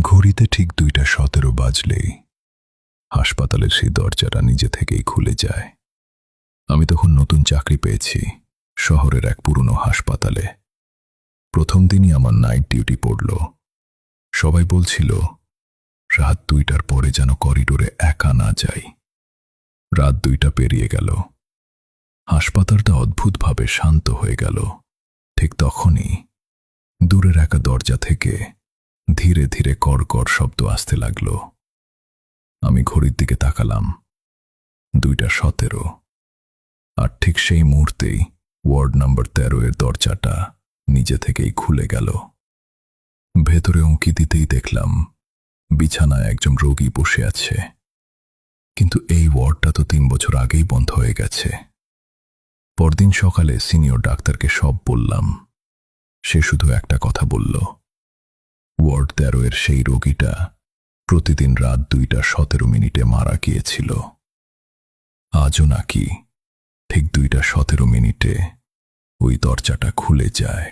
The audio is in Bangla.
ঘড়িতে ঠিক 2:17 বাজলেই হাসপাতালের সেই দরজাটা নিজে থেকেই খুলে যায়। আমি তখন নতুন চাকরি পেয়েছি শহরের এক পুরনো হাসপাতালে। প্রথম দিনই আমার নাইট ডিউটি পড়ল। সবাই বলছিল রাত 2টার পরে যেন করিডোরে একা না যাই। রাত 2টা পেরিয়ে গেল। হাসপাতালটা অদ্ভুতভাবে শান্ত হয়ে গেল। ঠিক তখনই দূরের একটা দরজা থেকে ধীরে ধীরে কড়কড় শব্দ আসতে লাগল। আমি ঘড়ির দিকে তাকালাম, 2:17। আর ঠিক সেই মুহূর্তেই ওয়ার্ড নাম্বার 13 এর দরজাটা নিজে থেকেই খুলে গেল। ভেতরে উঁকি দিতেই দেখলাম বিছানায় একজন রোগী বসে আছে। কিন্তু এই ওয়ার্ডটা তো 3 বছর আগেই বন্ধ হয়ে গেছে। পরদিন সকালে সিনিয়র ডাক্তারকে সব বললাম। সে শুধু একটা কথা বলল, ওয়ার্ড 13 এর সেই রোগীটা প্রতিদিন রাত 2:17 মারা গিয়েছিল। আজও নাকি ঠিক 2:17 ওই দরজাটা খুলে যায়।